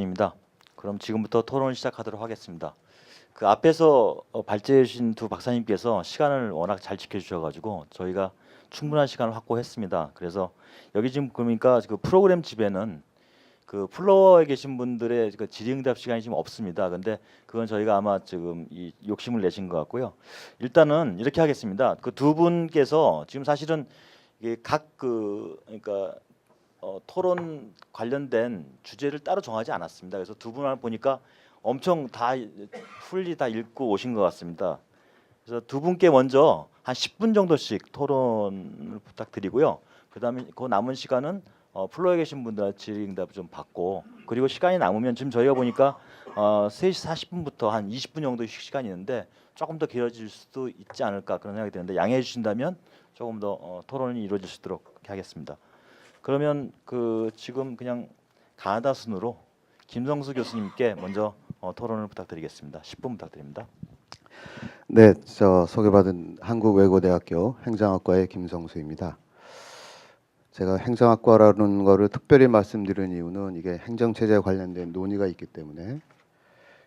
김성준입니다. 그럼 지금부터 토론을 시작하도록 하겠습니다. 그 앞에서 발제해 주신 두 박사님께서 시간을 워낙 잘 지켜주셔가지고 저희가 충분한 시간을 확보했습니다. 그래서 여기 지금 보니까 그 프로그램 집에는 그 플로어에 계신 분들의 그 질의응답 시간이 지금 없습니다. 근데 그건 저희가 아마 지금 이 욕심을 내신 것 같고요. 일단은 이렇게 하겠습니다. 그 두 분께서 지금 사실은 이게 그러니까 토론 관련된 주제를 따로 정하지 않았습니다. 그래서 두 분을 보니까 엄청 다 풀리 다 읽고 오신 것 같습니다. 그래서 두 분께 먼저 한 10분 정도씩 토론을 부탁드리고요. 그다음에 그 남은 시간은 플로어에 계신 분들 질의응답 좀 받고, 그리고 시간이 남으면 지금 저희가 보니까 3시 40분부터 한 20분 정도 시간이 있는데 조금 더 길어질 수도 있지 않을까 그런 생각이 드는데 양해해 주신다면 조금 더 토론이 이루어질 수 있도록 하겠습니다. 그러면 그 지금 그냥 가나다 순으로 김성수 교수님께 먼저 토론을 부탁드리겠습니다. 10분 부탁드립니다. 네, 저 소개받은 한국외고대학교 행정학과의 김성수입니다. 제가 행정학과라는 거를 특별히 말씀드린 이유는 이게 행정체제에 관련된 논의가 있기 때문에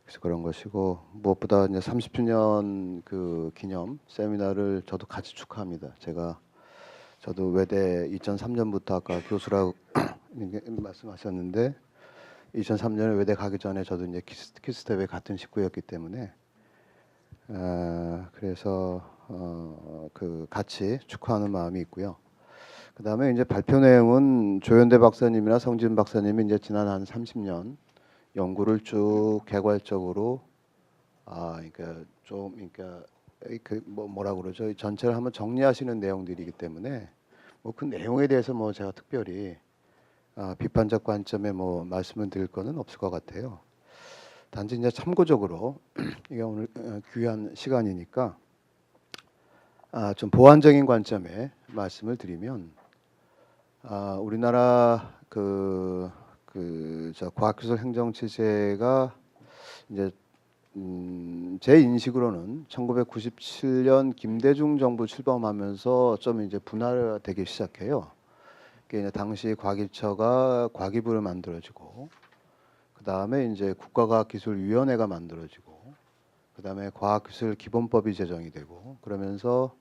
그래서 그런 것이고, 무엇보다 이제 30주년 그 기념 세미나를 저도 같이 축하합니다. 저도 외대 2003년부터 아까 교수라고 말씀하셨는데 2003년에 외대 가기 전에 저도 이제 키스텝에 같은 식구였기 때문에 그래서 그 같이 축하하는 마음이 있고요. 그다음에 이제 발표 내용은 조현대 박사님이나 성진 박사님이 이제 지난 한 30년 연구를 쭉 개괄적으로 그러니까 좀 그러니까 뭐라 그러죠? 전체를 한번 정리하시는 내용들이기 때문에 뭐 그 내용에 대해서 뭐 제가 특별히 비판적 관점에 뭐 말씀을 드릴 거는 없을 것 같아요. 단지 이제 참고적으로 이게 오늘 귀한 시간이니까 좀 보완적인 관점에 말씀을 드리면 우리나라 저 과학기술 행정체제가 이제 제 인식으로는 1997년 김대중 정부 출범하면서 좀 이제 분화되기 시작해요. 이제 당시 과기처가 과기부를 만들어지고, 그 다음에 이제 국가과학기술위원회가 만들어지고, 그 다음에 과학기술기본법이 제정이 되고, 그러면서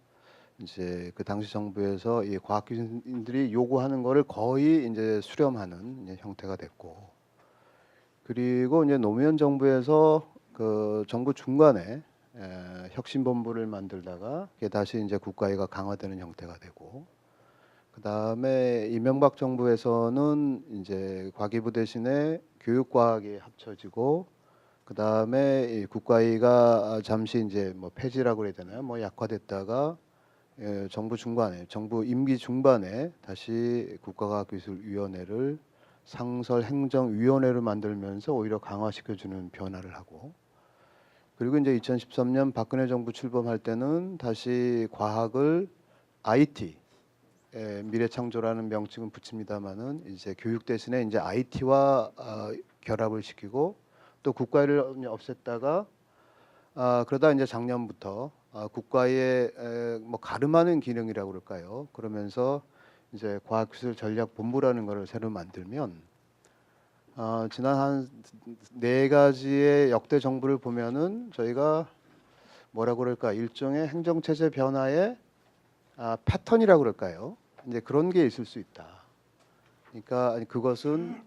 이제 그 당시 정부에서 이 과학기술인들이 요구하는 거를 거의 이제 수렴하는 이제 형태가 됐고, 그리고 이제 노무현 정부에서 그 정부 중간에 혁신본부를 만들다가 그게 다시 이제 국가위가 강화되는 형태가 되고, 그 다음에 이명박 정부에서는 이제 과기부 대신에 교육과학이 합쳐지고, 그 다음에 이 국가위가 잠시 이제 뭐 폐지라고 해야 되나요? 뭐 약화됐다가 정부 중간에, 정부 임기 중반에 다시 국가과학기술위원회를 상설행정위원회를 만들면서 오히려 강화시켜주는 변화를 하고, 그리고 이제 2013년 박근혜 정부 출범할 때는 다시 과학을 IT 미래창조라는 명칭은 붙입니다만은 이제 교육 대신에 이제 IT와 결합을 시키고, 또 국가위를 없앴다가 그러다 이제 작년부터 국가의 뭐 가름하는 기능이라고 그럴까요? 그러면서 이제 과학기술전략본부라는 것을 새로 만들면 지난 한 4가지의 역대 정부를 보면은 저희가 뭐라고 그럴까, 일종의 행정체제 변화의 패턴이라고 그럴까요? 이제 그런 게 있을 수 있다. 그러니까 그것은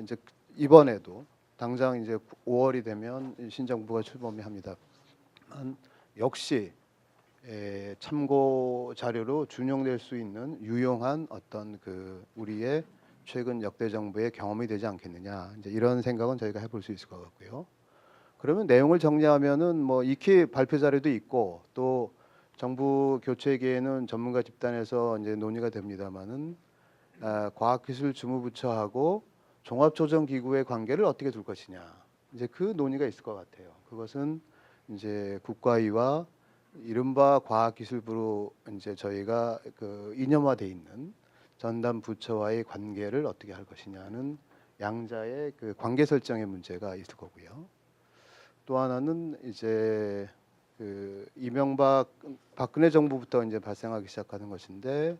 이제 이번에도 당장 이제 5월이 되면 신정부가 출범이 합니다. 역시 참고 자료로 준용될 수 있는 유용한 어떤 그 우리의 최근 역대 정부의 경험이 되지 않겠느냐, 이제 이런 생각은 저희가 해볼 수 있을 것 같고요. 그러면 내용을 정리하면은 뭐 익히 발표 자료도 있고, 또 정부 교체기에는 전문가 집단에서 이제 논의가 됩니다만은 과학기술주무부처하고 종합조정기구의 관계를 어떻게 둘 것이냐, 이제 그 논의가 있을 것 같아요. 그것은 이제 국가위와 이른바 과학기술부로 이제 저희가 그 이념화돼 있는 전담 부처와의 관계를 어떻게 할 것이냐는 양자의 그 관계 설정의 문제가 있을 거고요. 또 하나는 이제 그 이명박 박근혜 정부부터 이제 발생하기 시작하는 것인데,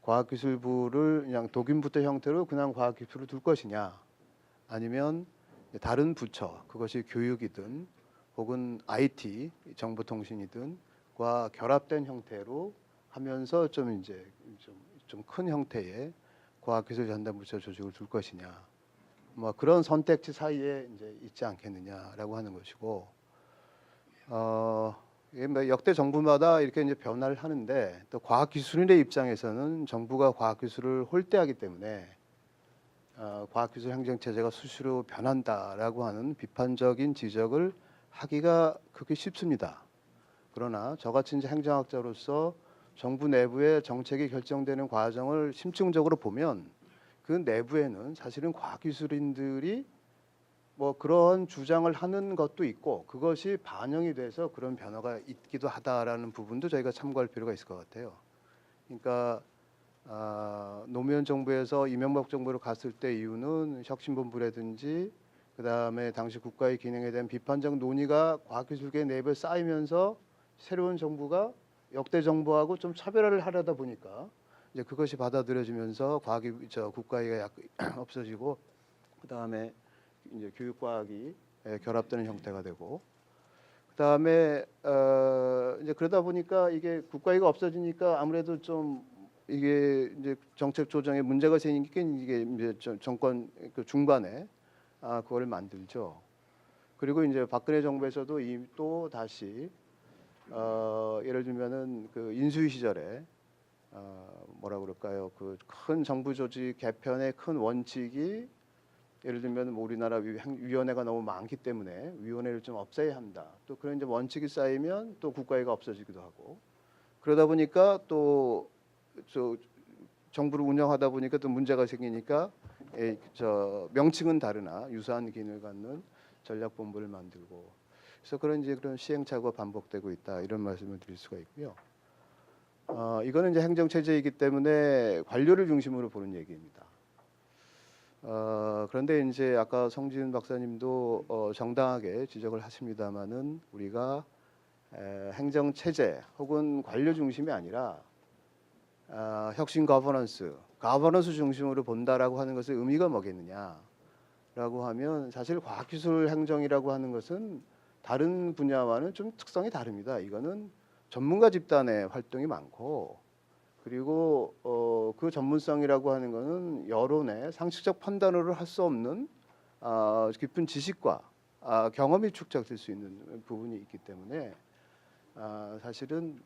과학기술부를 그냥 독임부터 형태로 그냥 과학기술을 둘 것이냐, 아니면 다른 부처, 그것이 교육이든 혹은 IT, 정보통신이든과 결합된 형태로 하면서 좀 이제 좀 큰 형태의 과학기술 전담부처 조직을 둘 것이냐, 뭐 그런 선택지 사이에 이제 있지 않겠느냐라고 하는 것이고, 이게 뭐 역대 정부마다 이렇게 이제 변화를 하는데, 또 과학기술인의 입장에서는 정부가 과학기술을 홀대하기 때문에 과학기술 행정체제가 수시로 변한다라고 하는 비판적인 지적을 하기가 그렇게 쉽습니다. 그러나 저같이 이제 행정학자로서 정부 내부의 정책이 결정되는 과정을 심층적으로 보면 그 내부에는 사실은 과학기술인들이 뭐 그런 주장을 하는 것도 있고, 그것이 반영이 돼서 그런 변화가 있기도 하다라는 부분도 저희가 참고할 필요가 있을 것 같아요. 그러니까 노무현 정부에서 이명박 정부로 갔을 때 이유는 혁신본부라든지 그다음에 당시 국가의 기능에 대한 비판적 논의가 과학기술계 내부에 쌓이면서 새로운 정부가 역대 정부하고 좀 차별화를 하려다 보니까 이제 그것이 받아들여지면서 국가위가 없어지고, 그다음에 이제 교육과학이 결합되는 형태가 되고, 그다음에 이제 그러다 보니까 이게 국가위가 없어지니까 아무래도 좀 이게 이제 정책 조정에 문제가 생기니까 이게 이제 정권 그 중반에 그걸 만들죠. 그리고 이제 박근혜 정부에서도 또 다시 예를 들면은 그 인수위 시절에 뭐라 그럴까요? 그 큰 정부 조직 개편의 큰 원칙이, 예를 들면 뭐 우리나라 위원회가 너무 많기 때문에 위원회를 좀 없애야 한다. 또 그런 이제 원칙이 쌓이면 또 국가회가 없어지기도 하고, 그러다 보니까 또 정부를 운영하다 보니까 또 문제가 생기니까 명칭은 다르나 유사한 기능을 갖는 전략본부를 만들고, 그래서 그런 시행착오가 반복되고 있다, 이런 말씀을 드릴 수가 있고요. 이거는 이제 행정체제이기 때문에 관료를 중심으로 보는 얘기입니다. 그런데 이제 아까 성진 박사님도 정당하게 지적을 하십니다마는, 우리가 행정체제 혹은 관료 중심이 아니라 혁신 거버넌스 중심으로 본다라고 하는 것의 의미가 뭐겠느냐라고 하면, 사실 과학기술 행정이라고 하는 것은 다른 분야와는 좀 특성이 다릅니다. 이거는 전문가 집단의 활동이 많고, 그리고 그 전문성이라고 하는 것은 여론의 상식적 판단으로 할 수 없는 깊은 지식과 경험이 축적될 수 있는 부분이 있기 때문에, 사실은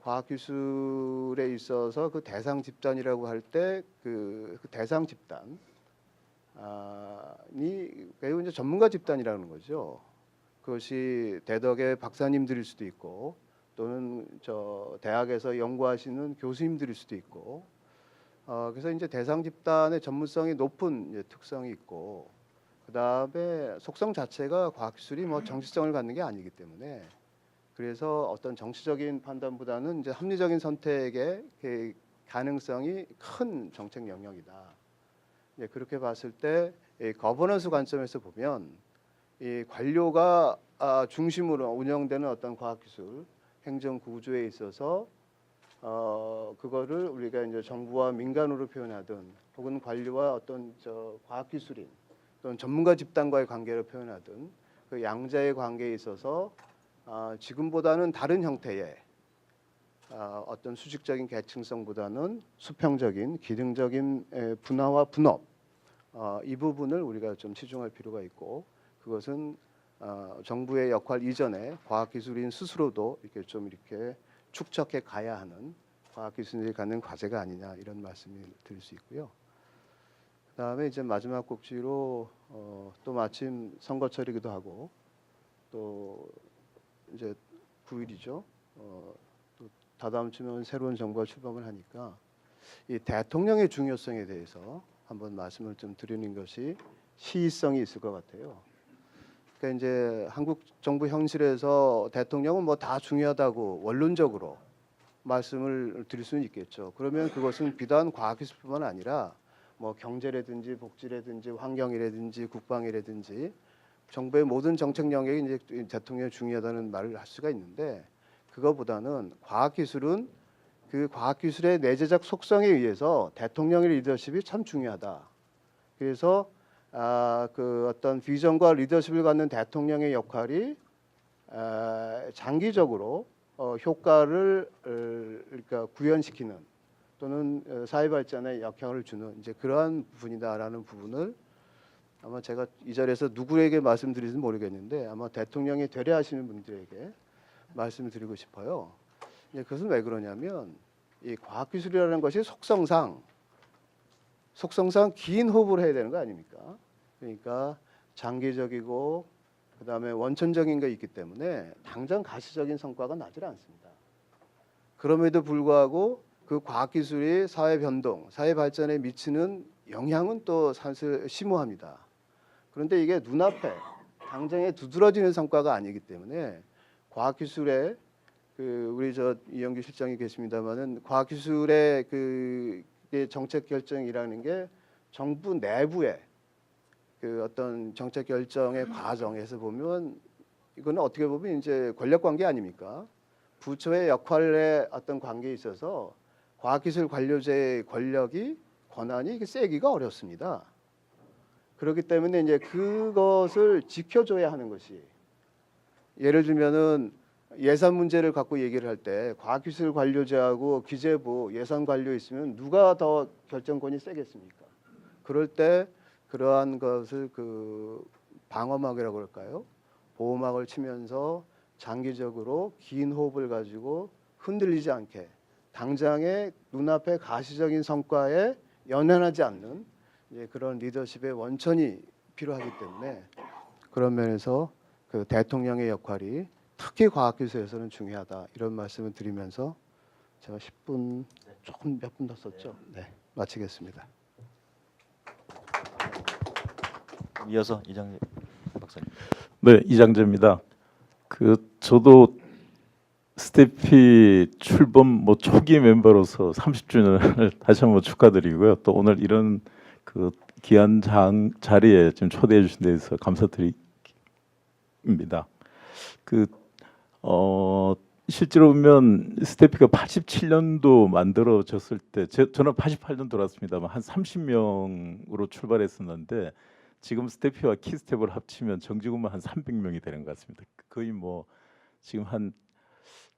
과학기술에 있어서 그 대상 집단이라고 할 때 그 대상 집단이 매우 이제 전문가 집단이라는 거죠. 그것이 대덕의 박사님들일 수도 있고, 또는 대학에서 연구하시는 교수님들일 수도 있고, 그래서 이제 대상 집단의 전문성이 높은 이제 특성이 있고, 그 다음에 속성 자체가 과학기술이 뭐 정치성을 갖는 게 아니기 때문에, 그래서 어떤 정치적인 판단보다는 이제 합리적인 선택의 가능성이 큰 정책 영역이다. 그렇게 봤을 때 거버넌스 관점에서 보면, 이 관료가 중심으로 운영되는 어떤 과학기술 행정 구조에 있어서 그거를 우리가 이제 정부와 민간으로 표현하든, 혹은 관료와 어떤 과학기술인 또는 전문가 집단과의 관계를 표현하든, 그 양자의 관계에 있어서 지금보다는 다른 형태의 어떤 수직적인 계층성보다는 수평적인 기능적인 분화와 분업, 이 부분을 우리가 좀 치중할 필요가 있고, 그것은 정부의 역할 이전에 과학기술인 스스로도 이렇게 축적해 가야 하는 과학기술인들이 갖는 과제가 아니냐, 이런 말씀을 드릴 수 있고요. 그다음에 이제 마지막 꼭지로 또 마침 선거철이기도 하고, 또 이제 9일이죠. 또 다다음 주면 새로운 정부가 출범을 하니까 이 대통령의 중요성에 대해서 한번 말씀을 좀 드리는 것이 시의성이 있을 것 같아요. 그러니까 이제 한국 정부 현실에서 대통령은 뭐 다 중요하다고 원론적으로 말씀을 드릴 수는 있겠죠. 그러면 그것은 비단 과학기술뿐만 아니라 뭐 경제라든지 복지라든지 환경이라든지 국방이라든지 정부의 모든 정책 영역이 이제 대통령이 중요하다는 말을 할 수가 있는데, 그거보다는 과학기술은 그 과학기술의 내재적 속성에 의해서 대통령의 리더십이 참 중요하다. 그래서 그 어떤 비전과 리더십을 갖는 대통령의 역할이 장기적으로 효과를 그러니까 구현시키는 또는 사회 발전에 영향을 주는 이제 그러한 부분이다라는 부분을 아마 제가 이 자리에서 누구에게 말씀드리는지 모르겠는데 아마 대통령이 되려하시는 분들에게 말씀드리고 싶어요. 그것은 왜 그러냐면 이 과학기술이라는 것이 속성상 긴 호흡을 해야 되는 거 아닙니까? 그러니까 장기적이고 그다음에 원천적인 게 있기 때문에 당장 가시적인 성과가 나질 않습니다. 그럼에도 불구하고 그 과학기술이 사회 변동, 사회 발전에 미치는 영향은 또 사실 심오합니다. 그런데 이게 눈앞에 당장에 두드러지는 성과가 아니기 때문에 과학기술의 우리 이영규 실장이 계십니다만은 과학기술의 정책 결정이라는 게 정부 내부의 어떤 정책 결정의 과정에서 보면 이거는 어떻게 보면 이제 권력 관계 아닙니까? 부처의 역할의 어떤 관계에 있어서 과학기술 관료제의 권한이 이게 세기가 어렵습니다. 그렇기 때문에 이제 그것을 지켜줘야 하는 것이 예를 들면은 예산 문제를 갖고 얘기를 할 때 과학기술 관료제하고 기재부 예산 관료 있으면 누가 더 결정권이 세겠습니까? 그럴 때 그러한 것을 방어막이라고 그럴까요? 보호막을 치면서 장기적으로 긴 호흡을 가지고 흔들리지 않게 당장의 눈앞의 가시적인 성과에 연연하지 않는 그런 리더십의 원천이 필요하기 때문에 그런 면에서 그 대통령의 역할이 특히 과학기술에서는 중요하다 이런 말씀을 드리면서 제가 10분 조금 몇 분 더 썼죠. 네, 마치겠습니다. 이어서 이장재 박사님. 네, 이장재입니다. 저도 스태피 출범 초기 멤버로서 30주년을 다시 한번 축하드리고요. 또 오늘 이런 귀한 자리에 지금 초대해 주신 데 대해서 감사드립니다. 실제로 보면 스태피가 87년도 만들어졌을 때 저는 88년 돌아왔습니다만 한 30명으로 출발했었는데 지금 스태피와 키스텝을 합치면 정직원만 한 300명이 되는 것 같습니다. 거의 지금 한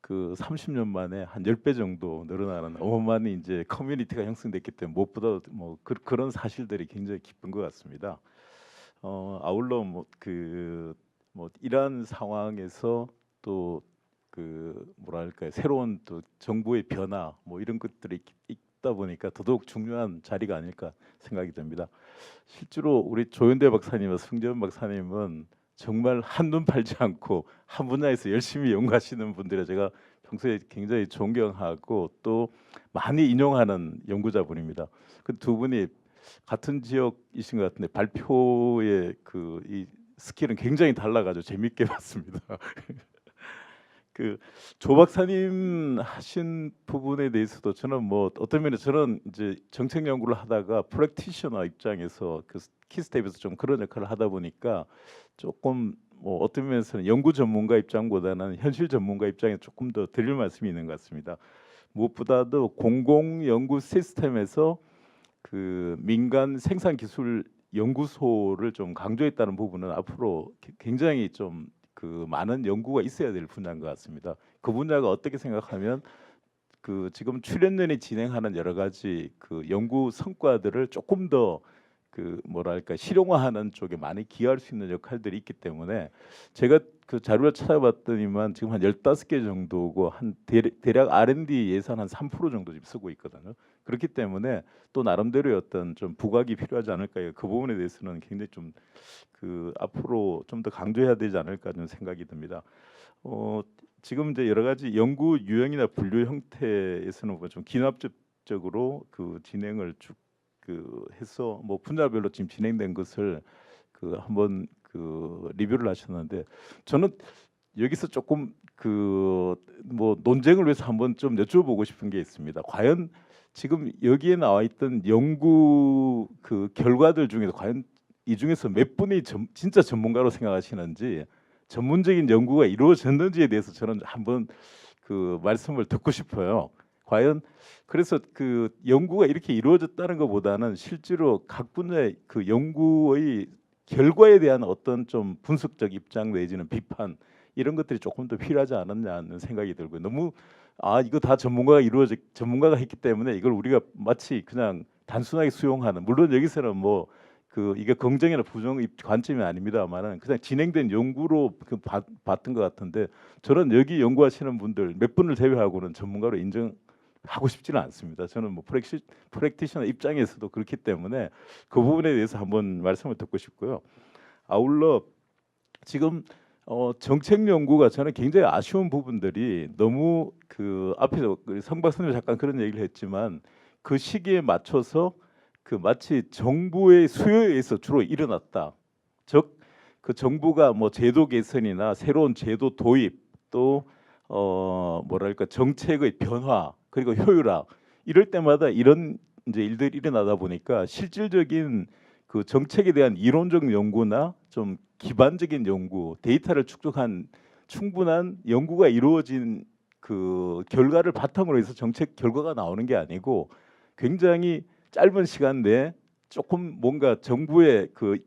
30년 만에 한 10배 정도 늘어나는 어마어마한 이제 커뮤니티가 형성됐기 때문에 무엇보다 그런 사실들이 굉장히 기쁜 것 같습니다. 아울러 이러한 상황에서 또 뭐랄까요, 새로운 또 정부의 변화 이런 것들이 있다 보니까 더더욱 중요한 자리가 아닐까 생각이 듭니다. 실제로 우리 조현대 박사님과 승재원 박사님은 정말 한눈 팔지 않고 한 분야에서 열심히 연구하시는 분들에 제가 평소에 굉장히 존경하고 또 많이 인용하는 연구자분입니다. 그 두 분이 같은 지역이신 것 같은데 발표의 이 스킬은 굉장히 달라가지고 재밌게 봤습니다. 조 박사님 하신 부분에 대해서도 저는 어떤 면에서 저는 이제 정책 연구를 하다가 프랙티셔너 입장에서 키스텝에서 좀 그런 역할을 하다 보니까 조금 어떤 면에서는 연구 전문가 입장보다는 현실 전문가 입장에 조금 더 드릴 말씀이 있는 것 같습니다. 무엇보다도 공공 연구 시스템에서 민간 생산 기술 연구소를 좀 강조했다는 부분은 앞으로 굉장히 좀 많은 연구가 있어야 될 분야인 것 같습니다. 그 분야가 어떻게 생각하면 지금 출연연이 진행하는 여러 가지 연구 성과들을 조금 더 뭐랄까 실용화하는 쪽에 많이 기여할 수 있는 역할들이 있기 때문에 제가 자료를 찾아봤더니만 지금 한 15개 정도고 한 대략 R&D 예산 한 3% 정도 지금 쓰고 있거든요. 그렇기 때문에 또 나름대로의 어떤 좀 부각이 필요하지 않을까요? 그 부분에 대해서는 굉장히 좀 앞으로 좀 더 강조해야 되지 않을까 좀 생각이 듭니다. 지금 이제 여러 가지 연구 유형이나 분류 형태에서는 좀 기납적으로 진행을 쭉 해서 분야별로 지금 진행된 것을 한번 리뷰를 하셨는데 저는 여기서 조금 논쟁을 위해서 한번 좀 여쭤보고 싶은 게 있습니다. 과연 지금 여기에 나와 있던 연구 결과들 중에서 과연 이 중에서 몇 분이 진짜 전문가로 생각하시는지 전문적인 연구가 이루어졌는지에 대해서 저는 한번 말씀을 듣고 싶어요. 과연 그래서 그 연구가 이렇게 이루어졌다는 것보다는 실제로 각 분야의 그 연구의 결과에 대한 어떤 좀 분석적 입장 내지는 비판 이런 것들이 조금 더 필요하지 않았냐는 생각이 들고요. 너무 이거 다 전문가가 했기 때문에 이걸 우리가 마치 그냥 단순하게 수용하는, 물론 여기서는 뭐 그 이게 긍정이나 부정의 관점이 아닙니다만은 그냥 진행된 연구로 봤던 것 같은데, 저는 여기 연구하시는 분들 몇 분을 제외하고는 전문가로 인정하고 싶지는 않습니다. 저는 뭐 프랙티셔너 입장에서도 그렇기 때문에 그 부분에 대해서 한번 말씀을 듣고 싶고요. 아울러 지금 정책 연구가 저는 굉장히 아쉬운 부분들이 너무 그 앞에서 성 박사님 잠깐 그런 얘기를 했지만 그 시기에 맞춰서 그 마치 정부의 수요에 의해서 주로 일어났다. 즉 그 정부가 뭐 제도 개선이나 새로운 제도 도입 또 뭐랄까 정책의 변화 그리고 효율화 이럴 때마다 이런 이제 일들이 일어나다 보니까 실질적인 그 정책에 대한 이론적 연구나 좀 기반적인 연구, 데이터를 축적한 충분한 연구가 이루어진 그 결과를 바탕으로 해서 정책 결과가 나오는 게 아니고 굉장히 짧은 시간 내에 조금 뭔가 정부의 그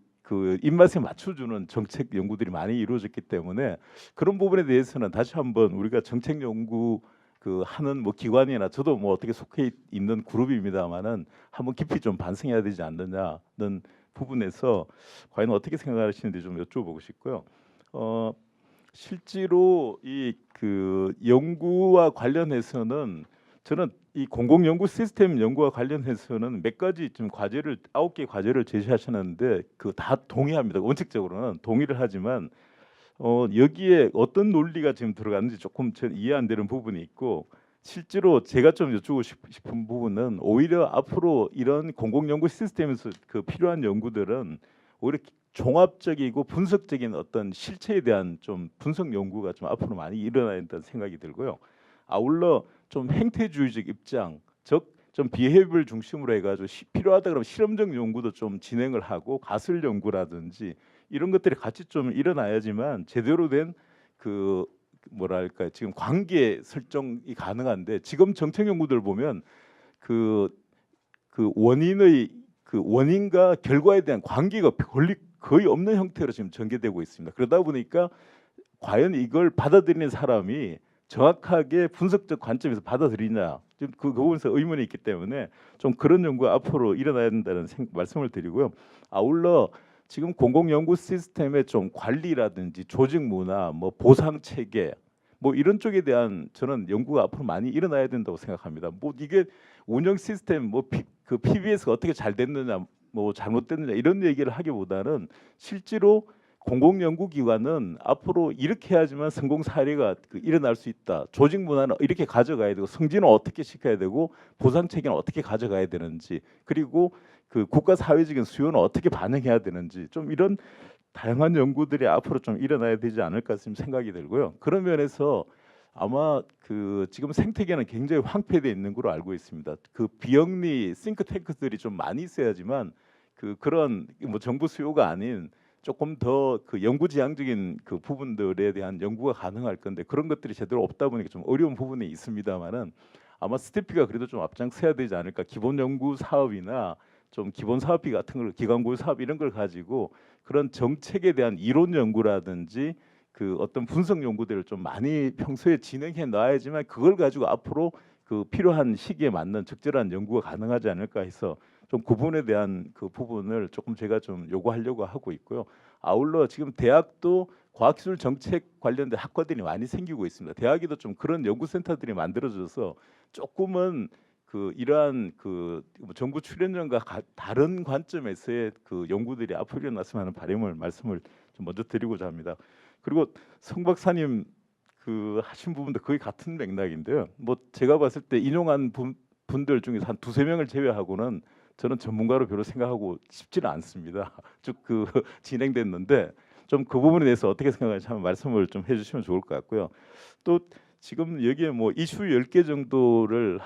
입맛에 맞춰주는 정책 연구들이 많이 이루어졌기 때문에 그런 부분에 대해서는 다시 한번 우리가 정책 연구 그 하는 뭐 기관이나 저도 뭐 어떻게 속해 있는 그룹입니다만은 한번 깊이 좀 반성해야 되지 않느냐는 부분에서 과연 어떻게 생각하시는지 좀 여쭤보고 싶고요. 실제로 이 그 연구와 관련해서는 저는 이 공공 연구 시스템 연구와 관련해서는 몇 가지 좀 과제를 9개 과제를 제시하셨는데 그 다 동의합니다. 원칙적으로는 동의를 하지만 여기에 어떤 논리가 지금 들어갔는지 조금 전 이해 안 되는 부분이 있고, 실제로 제가 좀 여쭈고 싶은 부분은 오히려 앞으로 이런 공공 연구 시스템에서 그 필요한 연구들은 오히려 종합적이고 분석적인 어떤 실체에 대한 좀 분석 연구가 좀 앞으로 많이 일어나야 된다는 생각이 들고요. 아울러 좀 행태주의적 입장, 즉 좀 비헤이비얼 중심으로 해가지고 필요하다 그러면 실험적 연구도 좀 진행을 하고 가설 연구라든지 이런 것들이 같이 좀 일어나야지만 제대로 된 그 뭐랄까 지금 관계 설정이 가능한데, 지금 정책 연구들 보면 그 원인의 그 원인과 결과에 대한 관계가 거의 없는 형태로 지금 전개되고 있습니다. 그러다 보니까 과연 이걸 받아들이는 사람이 정확하게 분석적 관점에서 받아들이냐, 지금 그 부분에서 의문이 있기 때문에 좀 그런 연구가 앞으로 일어나야 된다는 말씀을 드리고요. 아울러 지금 공공 연구 시스템의 좀 관리라든지 조직 문화, 뭐 보상 체계, 뭐 이런 쪽에 대한 저는 연구가 앞으로 많이 일어나야 된다고 생각합니다. 뭐 이게 운영 시스템 그 PBS가 어떻게 잘 됐느냐, 뭐 잘못됐느냐 이런 얘기를 하기보다는 실제로 공공연구기관은 앞으로 이렇게 해야지만 성공 사례가 일어날 수 있다. 조직 문화는 이렇게 가져가야 되고 승진은 어떻게 시켜야 되고 보상 체계는 어떻게 가져가야 되는지, 그리고 그 국가 사회적인 수요는 어떻게 반영해야 되는지, 좀 이런 다양한 연구들이 앞으로 좀 일어나야 되지 않을까 생각이 들고요. 그런 면에서 아마 그 지금 생태계는 굉장히 황폐되어 있는 걸로 알고 있습니다. 그 비영리 싱크탱크들이 좀 많이 있어야지만 그런 뭐 정부 수요가 아닌 조금 더 그 연구지향적인 그 부분들에 대한 연구가 가능할 건데 그런 것들이 제대로 없다 보니까 좀 어려운 부분이 있습니다만은 아마 스태피가 그래도 좀 앞장서야 되지 않을까. 기본 연구 사업이나 좀 기본 사업비 같은 걸, 기관고유 사업 이런 걸 가지고 그런 정책에 대한 이론 연구라든지 그 어떤 분석 연구들을 좀 많이 평소에 진행해 놔야지만 그걸 가지고 앞으로 그 필요한 시기에 맞는 적절한 연구가 가능하지 않을까 해서 좀 그 부분에 대한 그 부분을 조금 제가 좀 요구하려고 하고 있고요. 아울러 지금 대학도 과학기술 정책 관련된 학과들이 많이 생기고 있습니다. 대학에도 좀 그런 연구센터들이 만들어져서 조금은 그 이러한 그 정부 출연전과 다른 관점에서의 그 연구들이 앞으로 일어났으면 하는 바람을 말씀을 좀 먼저 드리고자 합니다. 그리고 성 박사님 그 하신 부분도 거의 같은 맥락인데요. 뭐 제가 봤을 때 인용한 분들 중에서 한 두세 명을 제외하고는 저는 전문가로 별로 생각하고 싶지는 않습니다. 쭉 그 진행됐는데 좀 그 부분에 대해서 어떻게 생각하는지 한번 말씀을 좀 해주시면 좋을 것 같고요. 또 지금 여기에 뭐 이슈 10개 정도를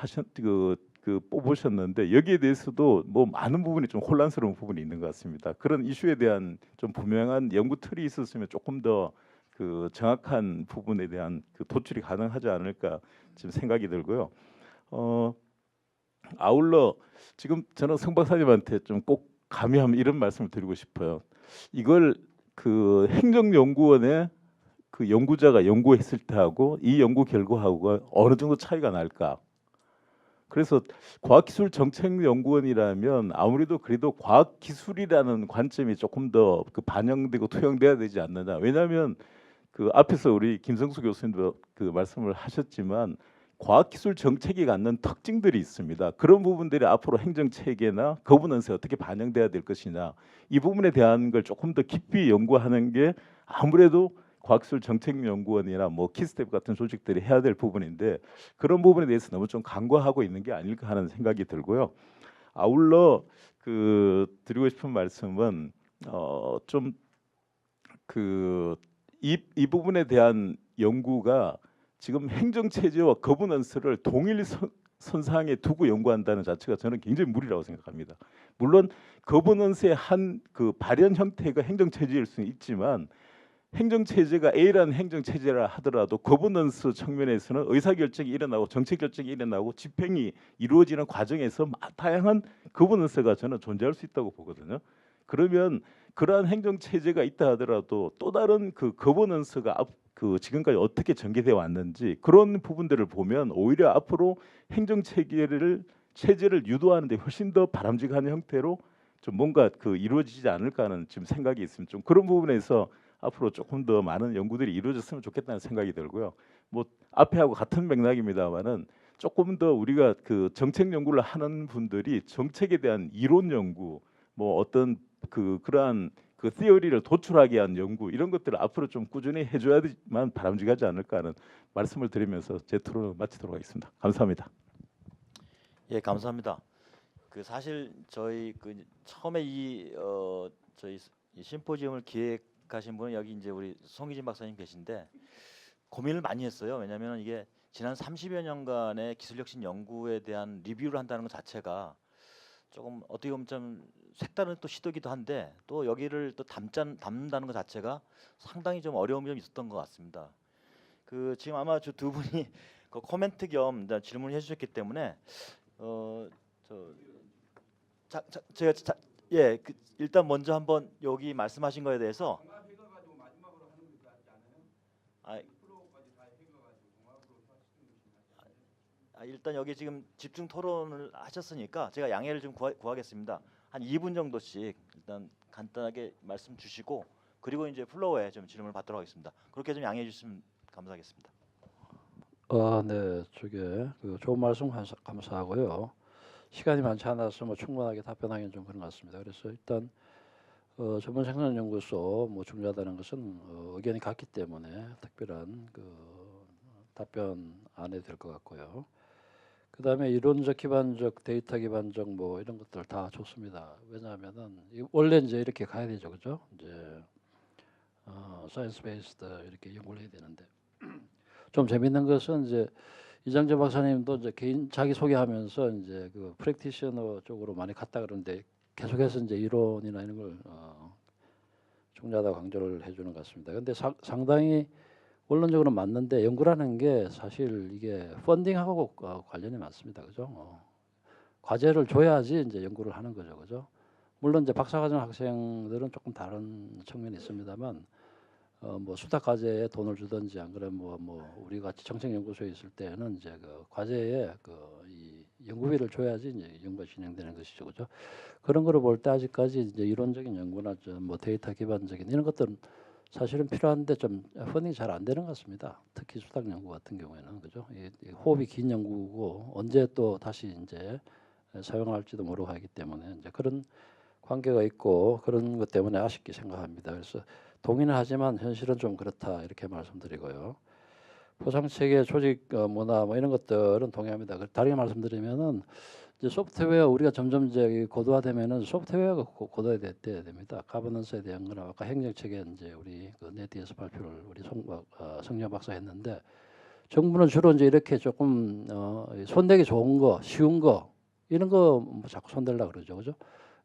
뽑으셨는데 여기에 대해서도 뭐 많은 부분이 좀 혼란스러운 부분이 있는 것 같습니다. 그런 이슈에 대한 좀 분명한 연구 틀이 있었으면 조금 더 그 정확한 부분에 대한 그 도출이 가능하지 않을까 지금 생각이 들고요. 아울러 지금 저는 성 박사님한테 좀 꼭 감히 이런 말씀을 드리고 싶어요. 이걸 그 행정연구원의 그 연구자가 연구했을 때하고 이 연구 결과하고가 어느 정도 차이가 날까? 그래서 과학기술정책연구원이라면 아무래도 그래도 과학기술이라는 관점이 조금 더 그 반영되고 투영돼야 되지 않느냐. 왜냐하면 그 앞에서 우리 김성수 교수님도 그 말씀을 하셨지만 과학기술 정책이 갖는 특징들이 있습니다. 그런 부분들이 앞으로 행정체계나 거버넌스에 어떻게 반영돼야 될 것이냐, 이 부분에 대한 걸 조금 더 깊이 연구하는 게 아무래도 과학기술정책연구원이나 뭐 키스텝 같은 조직들이 해야 될 부분인데, 그런 부분에 대해서 너무 좀 간과하고 있는 게 아닐까 하는 생각이 들고요. 아울러 그 드리고 싶은 말씀은 좀 그 이 부분에 대한 연구가 지금 행정체제와 거버넌스를 동일 선상에 두고 연구한다는 자체가 저는 굉장히 무리라고 생각합니다. 물론 거버넌스의 한 그 발현 형태가 행정체제일 수는 있지만, 행정체제가 A라는 행정체제라 하더라도 거버넌스 측면에서는 의사결정이 일어나고 정책결정이 일어나고 집행이 이루어지는 과정에서 다양한 거버넌스가 저는 존재할 수 있다고 보거든요. 그러면 그러한 행정체제가 있다 하더라도 또 다른 그 거버넌스가 그 지금까지 어떻게 전개되어 왔는지, 그런 부분들을 보면 오히려 앞으로 행정체제를 유도하는 데 훨씬 더 바람직한 형태로 좀 뭔가 그 이루어지지 않을까 하는 지금 생각이 있습니다. 좀 그런 부분에서 앞으로 조금 더 많은 연구들이 이루어졌으면 좋겠다는 생각이 들고요. 뭐 앞에하고 같은 맥락입니다만은 조금 더 우리가 그 정책 연구를 하는 분들이 정책에 대한 이론 연구, 뭐 어떤 그러한 그 티어리를 도출하게 위한 연구, 이런 것들을 앞으로 좀 꾸준히 해줘야만 바람직하지 않을까 하는 말씀을 드리면서 제 토론을 마치도록 하겠습니다. 감사합니다. 예, 감사합니다. 그 사실 저희 그 처음에 저희 이 심포지엄을 기획하신 분은 여기 이제 우리 송희진 박사님 계신데 고민을 많이 했어요. 왜냐하면 이게 지난 30여 년간의 기술혁신 연구에 대한 리뷰를 한다는 것 자체가 조금 어떻게 보면 좀 색다른 또 시도기도 한데, 또 여기를 또 담는다는 것 자체가 상당히 좀 어려움이 좀 있었던 것 같습니다. 그 지금 아마 저 두 분이 그 코멘트 겸 질문을 해주셨기 때문에 예, 일단 먼저 한번 여기 말씀하신 거에 대해서 일단 여기 지금 집중 토론을 하셨으니까 제가 양해를 좀 구하겠습니다. 한 2분 정도씩 일단 간단하게 말씀 주시고, 그리고 이제 플로어에 좀 질문을 받도록 하겠습니다. 그렇게 좀 양해해 주시면 감사하겠습니다. 네, 그 좋은 말씀 감사하고요. 시간이 많지 않아서 뭐 충분하게 답변하기는 좀 그런 것 같습니다. 그래서 일단 전문 생산연구소 뭐 중요하다는 것은 의견이 같기 때문에 특별한 그 답변 안 해도 될 것 같고요. 그다음에 이론적 기반적, 데이터 기반적 뭐 이런 것들 다 좋습니다. 왜냐하면은 원래 이제 이렇게 가야 되죠, 그죠? 이제 사이언스 베이스드 이렇게 연구를 해야 되는데, 좀 재밌는 것은 이제 이장재 박사님도 이제 개인 자기 소개하면서 이제 그 프랙티셔너 쪽으로 많이 갔다 그러는데, 계속해서 이제 이론이나 이런 걸 중요하다고 강조를 해주는 것 같습니다. 근데 상당히 원론적으로 맞는데, 연구라는 게 사실 이게 펀딩하고 관련이 많습니다, 그죠? 과제를 줘야지 이제 연구를 하는 거죠, 그죠? 물론 이제 박사과정 학생들은 조금 다른 측면이 있습니다만, 뭐 수탁 과제에 돈을 주든지, 안 그러면 뭐 우리 같이 정책연구소에 있을 때는 이제 그 과제에 이 연구비를 줘야지 이제 연구가 진행되는 것이죠, 그죠? 그런 거를 볼 때 아직까지 이제 이론적인 연구나 좀 뭐 데이터 기반적인 이런 것들은 사실은 필요한데 좀 펀딩이 잘 안 되는 것 같습니다. 특히 수탁 연구 같은 경우에는, 그죠? 이 호흡이 긴 연구고 언제 또 다시 이제 사용할지도 모르고 하기 때문에 이제 그런 관계가 있고, 그런 것 때문에 아쉽게 생각합니다. 그래서 동의는 하지만 현실은 좀 그렇다, 이렇게 말씀드리고요. 보상체계, 조직 문화 뭐 이런 것들은 동의합니다. 다르게 말씀드리면은 이제 소프트웨어, 우리가 점점 이제 고도화되면은 소프트웨어가 고도화돼야 됩니다. 가버넌스에 대한 거나 아까 행정체계 이제 우리 그 네티에서 발표를 우리 성녀 박사 했는데, 정부는 주로 이제 이렇게 조금 손대기 좋은 거, 쉬운 거 이런 거 뭐 자꾸 손대려고 그러죠, 그죠?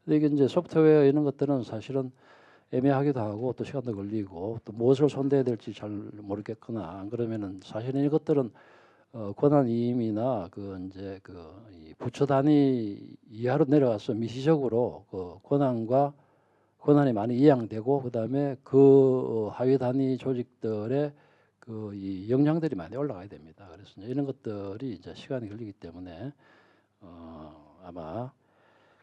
근데 이게 이제 소프트웨어 이런 것들은 사실은 애매하기도 하고 또 시간도 걸리고 또 무엇을 손대야 될지 잘 모르겠거나, 안 그러면은 사실은 이것들은 권한 이임이나 그 이제 이 부처 단위 이하로 내려가서 미시적으로 그 권한이 많이 이양되고 그다음에 그 하위 단위 조직들의 그 이 역량들이 많이 올라가야 됩니다. 그래서 이제 이런 것들이 이제 시간이 걸리기 때문에 아마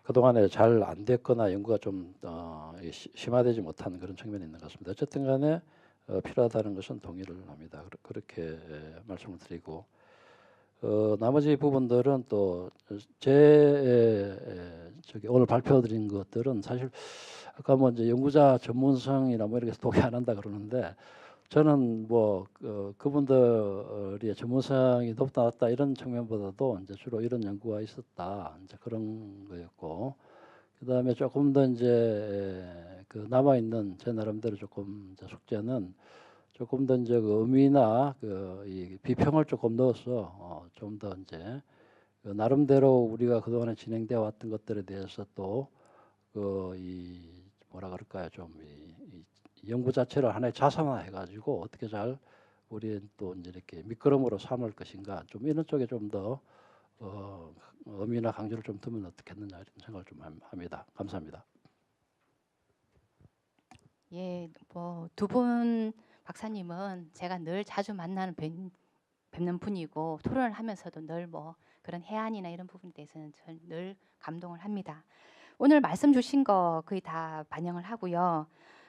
그동안에 잘 안 됐거나 연구가 좀 심화되지 못한 그런 측면이 있는 것 같습니다. 어쨌든 간에 필요하다는 것은 동의를 합니다. 그렇게 말씀을 드리고 나머지 부분들은 또 저기 오늘 발표드린 것들은 사실 아까 뭐 이제 연구자 전문성이나 뭐 이렇게 동의 안 한다 그러는데 저는 뭐 그분들의 전문성이 높다 낮다 이런 측면보다도 이제 주로 이런 연구가 있었다 이제 그런 거였고 그다음에 조금 더 이제 그 남아 있는 제 나름대로 조금 이제 숙제는 조금 더 이제 그 의미나 이 비평을 조금 넣어서 좀 더 이제 그 나름대로 우리가 그동안에 진행되어 왔던 것들에 대해서 또 이 뭐라 그럴까요 이 연구 자체를 하나의 자산화해가지고 어떻게 잘 우리 또 이제 이렇게 밑거름으로 삼을 것인가 좀 이런 쪽에 좀 더 의미나 강조를 좀 두면 어떻겠느냐 이런 생각을 좀 합니다. 감사합니다. 예, 뭐 두 분 박사님은 제가 늘 자주 만나는 뵙는 분이고 토론을 하면서도 늘 뭐 그런 해안이나 이런 부분에 대해서는 저는 늘 감동을 합니다. 오늘 말씀 주신 거 거의 다 반영을 하고요.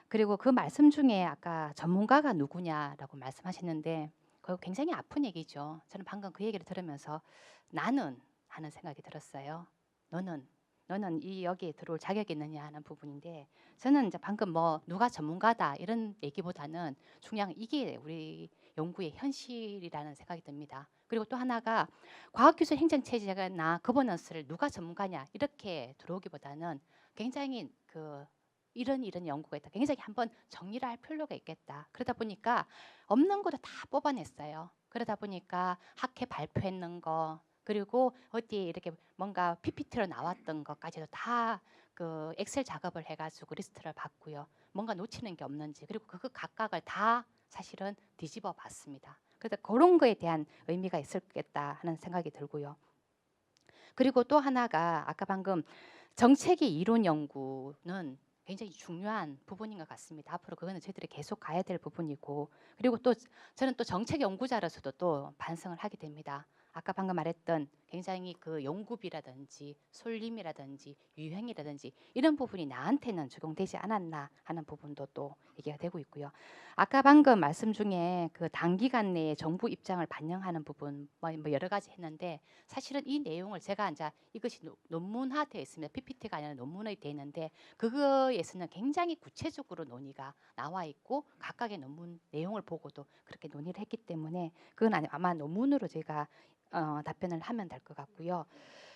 그리고 그 말씀 중에 아까 전문가가 누구냐라고 말씀하셨는데 그거 굉장히 아픈 얘기죠. 저는 방금 그 얘기를 들으면서 나는 하는 생각이 들었어요. 너는 이 여기에 들어올 자격이 있느냐 하는 부분인데 저는 이제 방금 뭐 누가 전문가다 이런 얘기보다는 중요한 건 이게 우리 연구의 현실이라는 생각이 듭니다. 그리고 또 하나가 과학기술 행정체제나 거버넌스를 누가 전문가냐 이렇게 들어오기보다는 굉장히 이런 연구가 있다. 굉장히 한번 정리를 할 필요가 있겠다. 그러다 보니까 없는 것도 다 뽑아냈어요. 그러다 보니까 학회 발표했는 거 그리고 어디에 이렇게 뭔가 PPT로 나왔던 것까지도 다 그 엑셀 작업을 해가지고 리스트를 봤고요. 뭔가 놓치는 게 없는지 그리고 그 각각을 다 사실은 뒤집어 봤습니다. 그래서 그런 거에 대한 의미가 있을겠다 하는 생각이 들고요. 그리고 또 하나가 아까 방금 정책의 이론 연구는 굉장히 중요한 부분인 것 같습니다. 앞으로 그거는 저희들이 계속 가야 될 부분이고 그리고 또 저는 또 정책 연구자로서도 또 반성을 하게 됩니다. 아까 방금 말했던 굉장히 그 연구비라든지 솔림이라든지 유행이라든지 이런 부분이 나한테는 적용되지 않았나 하는 부분도 또 얘기가 되고 있고요. 아까 방금 말씀 중에 그 단기간 내에 정부 입장을 반영하는 부분 뭐 여러 가지 했는데 사실은 이 내용을 제가 이제 이것이 논문화되어 있습니다. PPT가 아니라 논문이 되어 있는데 그거에서는 굉장히 구체적으로 논의가 나와 있고 각각의 논문 내용을 보고도 그렇게 논의를 했기 때문에 그건 아마 논문으로 제가 답변을 하면 될 것 같고요.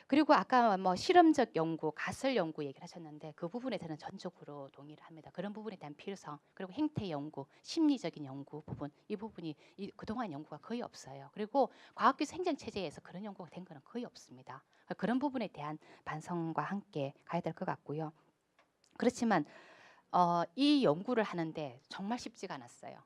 그리고 아까 뭐 실험적 연구, 가설 연구 얘기를 하셨는데 그 부분에 저는 전적으로 동의를 합니다. 그런 부분에 대한 필요성, 그리고 행태 연구, 심리적인 연구 부분, 이 부분이 그동안 연구가 거의 없어요. 그리고 과학기술 행정체제에서 그런 연구가 된 거는 거의 없습니다. 그런 부분에 대한 반성과 함께 가야 될 것 같고요. 그렇지만 이 연구를 하는데 정말 쉽지가 않았어요.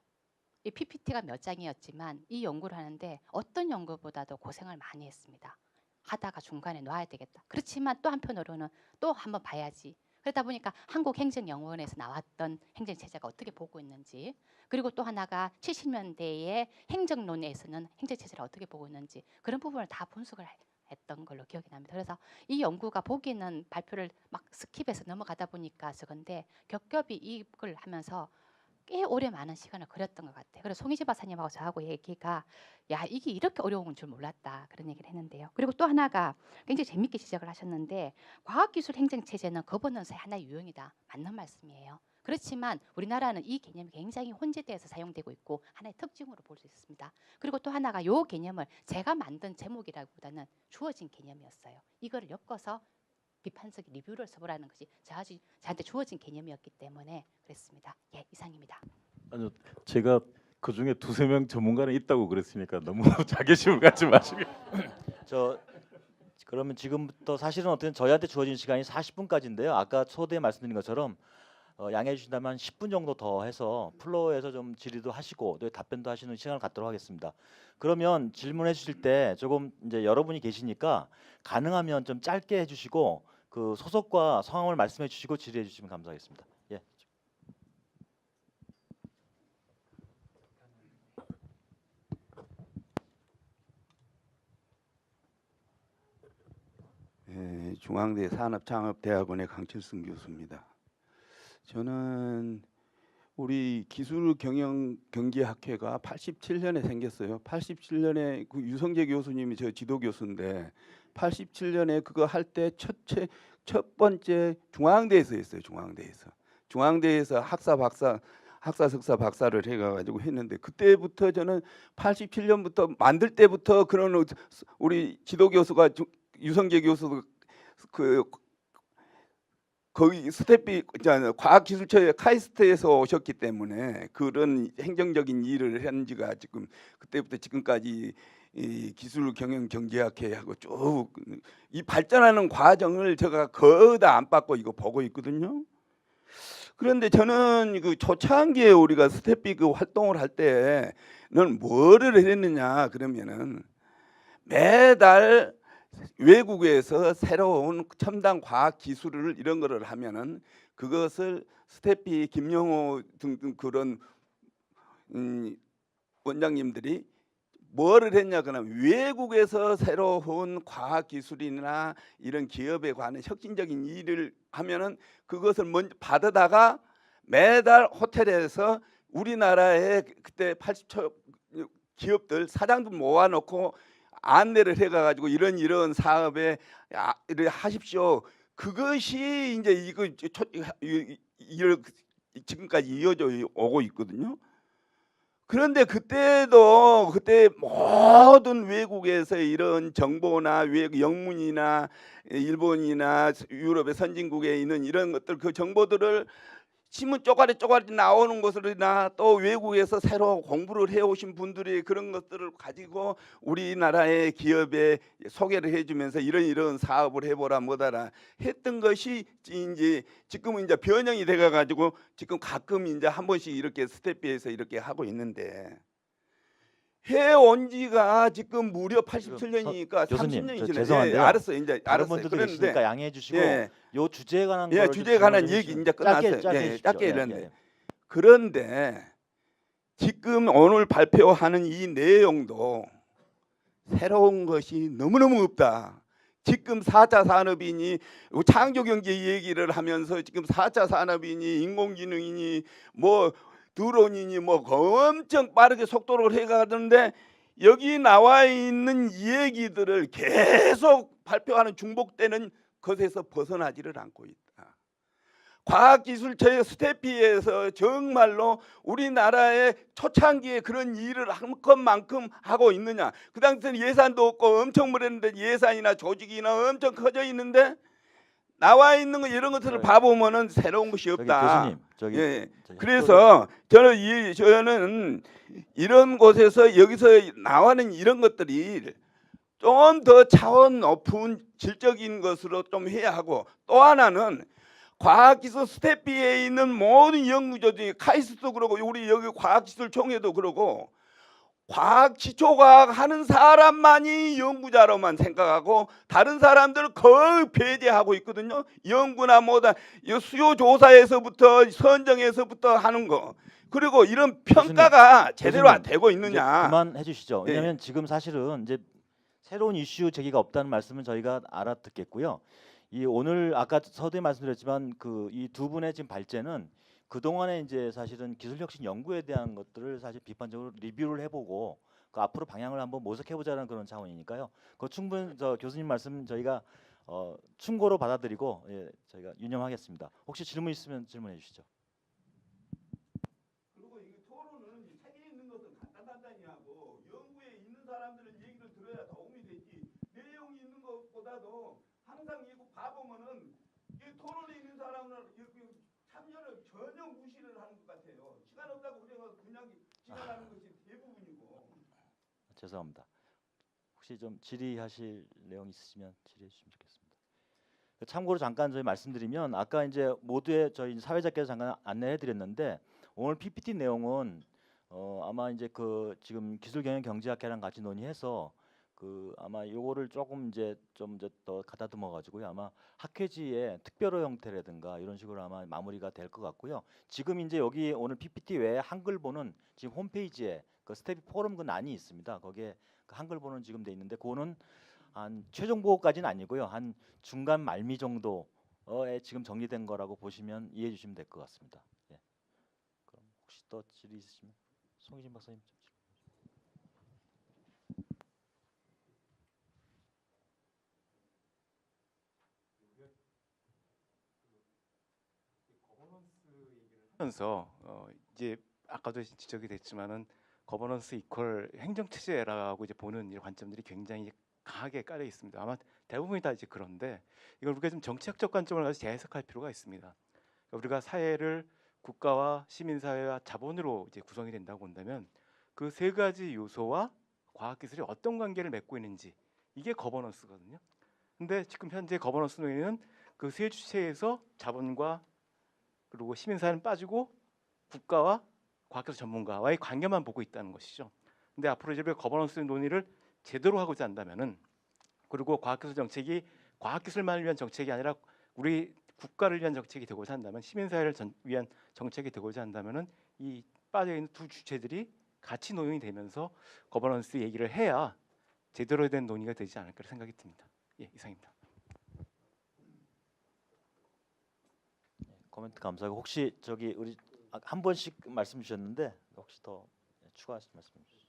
이 PPT가 몇 장이었지만 이 연구를 하는데 어떤 연구보다도 고생을 많이 했습니다. 하다가 중간에 놔야 되겠다. 그렇지만 또 한편으로는 또 한번 봐야지. 그러다 보니까 한국행정연구원에서 나왔던 행정체제가 어떻게 보고 있는지 그리고 또 하나가 70년대의 행정론에서는 행정체제를 어떻게 보고 있는지 그런 부분을 다 분석을 했던 걸로 기억이 납니다. 그래서 이 연구가 보기는 발표를 막 스킵해서 넘어가다 보니까 저건데 겹겹이 이걸 하면서 꽤 오래 많은 시간을 걸렸던 것 같아요. 그래서 송희지 박사님하고 저하고 얘기가 야 이게 이렇게 어려운 줄 몰랐다 그런 얘기를 했는데요. 그리고 또 하나가 굉장히 재밌게 지적을 하셨는데 과학기술 행정체제는 거버넌스의 하나의 유형이다. 맞는 말씀이에요. 그렇지만 우리나라는 이 개념이 굉장히 혼재되어서 사용되고 있고 하나의 특징으로 볼 수 있습니다. 그리고 또 하나가 이 개념을 제가 만든 제목이라기보다는 주어진 개념이었어요. 이거를 엮어서 비판적 리뷰를 써보라는 것이 저한테 주어진 개념이었기 때문에 그랬습니다. 예, 이상입니다. 아니요, 제가 그 중에 두세 명 전문가는 있다고 그랬으니까 너무 자괴심을 갖지 마시고. 그러면 지금부터 사실은 어떻게 저희한테 주어진 시간이 40분까지인데요. 아까 초대에 말씀드린 것처럼 양해해 주신다면 10분 정도 더 해서 플로어에서 좀 질의도 하시고 또 답변도 하시는 시간을 갖도록 하겠습니다. 그러면 질문해 주실 때 조금 이제 여러분이 계시니까 가능하면 좀 짧게 해주시고 그 소속과 성함을 말씀해 주시고 질의해 주시면 감사하겠습니다. 예. 중앙대 산업창업대학원의 강철승 교수입니다. 저는 우리 기술경영경제학회가 87년에 생겼어요. 87년에 그 유성재 교수님이 저 지도 교수인데 87년에 그거 할 때 첫 번째 중앙대에서 했어요. 중앙대에서 학사 석사 박사를 해가지고 했는데 그때부터 저는 87년부터 만들 때부터 그런 우리 지도 교수가 유성재 교수도 그 거기 스태피 과학기술처의 카이스트에서 오셨기 때문에 그런 행정적인 일을 한 지가 지금 그때부터 지금까지 이 기술 경영 경제학회하고 쭉 이 발전하는 과정을 제가 거의 다 안팎고 이거 보고 있거든요. 그런데 저는 그 초창기에 우리가 스태피 그 활동을 할 때는 뭐를 했느냐 그러면은 매달 외국에서 새로운 첨단 과학 기술을 이런 거를 하면은 그것을 스태피 김영호 등등 그런 원장님들이 뭐를 했냐 그러면 외국에서 새로운 과학 기술이나 이런 기업에 관한 혁신적인 일을 하면은 그것을 먼저 받아다가 매달 호텔에서 우리나라의 그때 80초 기업들 사장들 모아놓고 안내를 해가지고 이런 사업에 이렇게 하십시오. 그것이 이제 이거 지금까지 이어져 오고 있거든요. 그런데 그때 모든 외국에서 이런 정보나 외국 영문이나 일본이나 유럽의 선진국에 있는 이런 것들 그 정보들을 신문 쪼가리 나오는 것들이나 또 외국에서 새로 공부를 해오신 분들이 그런 것들을 가지고 우리나라의 기업에 소개를 해주면서 이런 사업을 해보라 뭐다라 했던 것이 이제 지금은 이제 변형이 돼가 가지고 지금 가끔 이제 한 번씩 이렇게 스태피에서 이렇게 하고 있는데 해온 지가 지금 무려 87년이니까 교수님, 30년이 저 지났어요. 죄송한데요. 알았어요. 이제 다른 알았어요. 분들도 그런데 계시니까 양해해 주시고 예. 요 주제에 관한 예, 거를 주제에 좀 관한 질문해 얘기 주시면 이제 끝났어요. 짧게 예, 해주십시오. 짧게 예, 이랬는데 예. 그런데 지금 오늘 발표하는 이 내용도 새로운 것이 너무너무 없다. 지금 4차 산업이니 창조경제 얘기를 하면서 지금 4차 산업이니 인공지능이니 뭐 드론이니 뭐 엄청 빠르게 속도를 해가는데 여기 나와 있는 얘기들을 계속 발표하는 중복되는 것에서 벗어나지를 않고 있다. 과학기술처의 스태피에서 정말로 우리나라의 초창기에 그런 일을 한 것만큼 하고 있느냐. 그 당시에는 예산도 없고 엄청 물었는데 예산이나 조직이나 엄청 커져 있는데 나와 있는 거 이런 것들을 봐보면은 새로운 것이 없다. 교수님, 예. 저기 그래서 저는 이런 곳에서 여기서 나오는 이런 것들이 좀 더 차원 높은 질적인 것으로 좀 해야 하고 또 하나는 과학기술 스태피에 있는 모든 연구자들이 카이스트도 그러고 우리 여기 과학기술총회도 그러고 기초과학 하는 사람만이 연구자로만 생각하고 다른 사람들은 거의 배제하고 있거든요. 연구나 뭐다 수요조사에서부터 선정에서부터 하는 거 그리고 이런 평가가 제대로 안 되고 있느냐. 그만해 주시죠. 예. 왜냐하면 지금 사실은 이제 새로운 이슈 제기가 없다는 말씀은 저희가 알아듣겠고요. 이 오늘 아까 서두에 말씀드렸지만 그 이 두 분의 지금 발제는 그 동안에 이제 사실은 기술혁신 연구에 대한 것들을 사실 비판적으로 리뷰를 해보고 그 앞으로 방향을 한번 모색해보자는 그런 차원이니까요. 그 충분 저 교수님 말씀 저희가 충고로 받아들이고 예, 저희가 유념하겠습니다. 혹시 질문 있으면 질문해 주시죠. 그리고 이 토론은 책에 있는 것은 간단히 하고 연구에 있는 사람들은 얘기를 들어야 도움이 되지 내용이 있는 것보다도 항상 이거 봐보면은 이 토론에 있는 사람은 참여를 전혀 무시를 하는 것 같아요. 시간 없다고 그냥 지나가는 것이 대부분이고. 죄송합니다. 혹시 좀 질의하실 내용 있으시면 질의해 주시면 좋겠습니다. 참고로 잠깐 저희 말씀드리면 아까 이제 모두의 저희 사회자께서 잠깐 안내해드렸는데 오늘 PPT 내용은 아마 이제 그 지금 기술경영경제학회랑 같이 논의해서 그 아마 요거를 조금 이제 좀 이제 더 가다듬어 가지고요 아마 학회지의 특별호 형태라든가 이런 식으로 아마 마무리가 될 것 같고요. 지금 이제 여기 오늘 PPT 외에 한글본은 지금 홈페이지에 그 스테피 포럼 그 란이 있습니다. 거기에 그 한글본은 지금 돼 있는데 그거는 한 최종 보고까지는 아니고요. 한 중간 말미 정도에 지금 정리된 거라고 보시면 이해해 주시면 될 것 같습니다. 예. 그럼 혹시 더 질의 있으시면 송희진 박사님. 하면서 이제 아까도 지적이 됐지만은 거버넌스 이퀄 행정 체제라고 이제 보는 이 관점들이 굉장히 강하게 깔려 있습니다. 아마 대부분이 다 이제 그런데 이걸 우리가 좀 정치학적 관점을 가지고 재해석할 필요가 있습니다. 그러니까 우리가 사회를 국가와 시민사회와 자본으로 이제 구성이 된다고 본다면 그 세 가지 요소와 과학기술이 어떤 관계를 맺고 있는지 이게 거버넌스거든요. 근데 지금 현재 거버넌스 논의는 그 세 주체에서 자본과 그리고 시민사회는 빠지고 국가와 과학기술 전문가와의 관계만 보고 있다는 것이죠. 근데 앞으로 이제 거버넌스 논의를 제대로 하고자 한다면은 그리고 과학기술 정책이 과학기술만을 위한 정책이 아니라 우리 국가를 위한 정책이 되고자 한다면 시민사회를 위한 정책이 되고자 한다면은 이 빠져 있는 두 주체들이 같이 논의가 되면서 거버넌스 얘기를 해야 제대로 된 논의가 되지 않을까 생각이 듭니다. 예, 이상입니다. 코멘트 감사하고 혹시 저기 우리 한 번씩 말씀 주셨는데 혹시 더 추가하실 말씀 주시죠.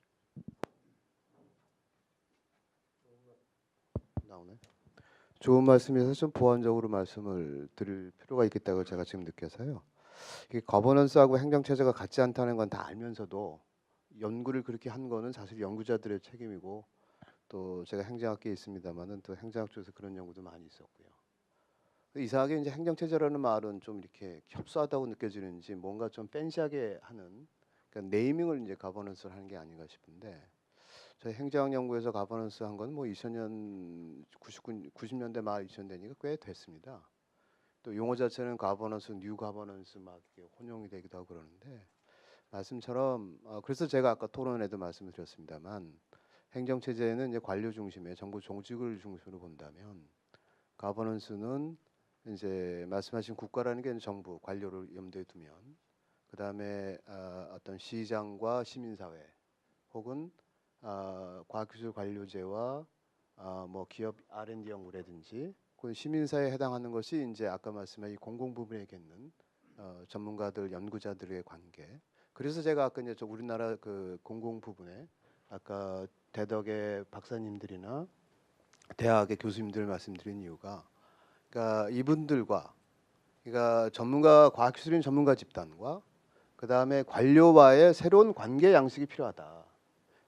나오네. 좋은 말씀이라서 좀 보완적으로 말씀을 드릴 필요가 있겠다고 제가 지금 느껴서요. 이게 거버넌스하고 행정체제가 같지 않다는 건 다 알면서도 연구를 그렇게 한 거는 사실 연구자들의 책임이고 또 제가 행정학계에 있습니다만은 또 행정학 쪽에서 그런 연구도 많이 있었고요. 이상하게 이제 행정체제라는 말은 좀 이렇게 협소하다고 느껴지는지 뭔가 좀 팬시하게 하는 그러니까 네이밍을 이제 거버넌스를 하는 게 아닌가 싶은데 저희 행정학 연구에서 거버넌스 한 건 뭐 2000년 90년대 말 2000년대니까 꽤 됐습니다. 또 용어 자체는 거버넌스, 뉴 거버넌스 막 이렇게 혼용이 되기도 하고 그러는데 말씀처럼 그래서 제가 아까 토론에도 말씀을 드렸습니다만 행정체제는 이제 관료 중심의 정부 조직을 중심으로 본다면 거버넌스는 이제 말씀하신 국가라는 게 정부 관료를 염두에 두면 그 다음에 어떤 시장과 시민사회 혹은 과학기술 관료제와 뭐 기업 R&D 연구라든지 그 시민사회에 해당하는 것이 이제 아까 말씀하신 공공 부분에겠는 전문가들 연구자들의 관계. 그래서 제가 아까 이제 저 우리나라 그 공공 부분에 아까 대덕의 박사님들이나 대학의 교수님들 말씀드린 이유가 그러니까 이분들과 그러니까 전문가 과학기술인 전문가 집단과 그 다음에 관료와의 새로운 관계 양식이 필요하다.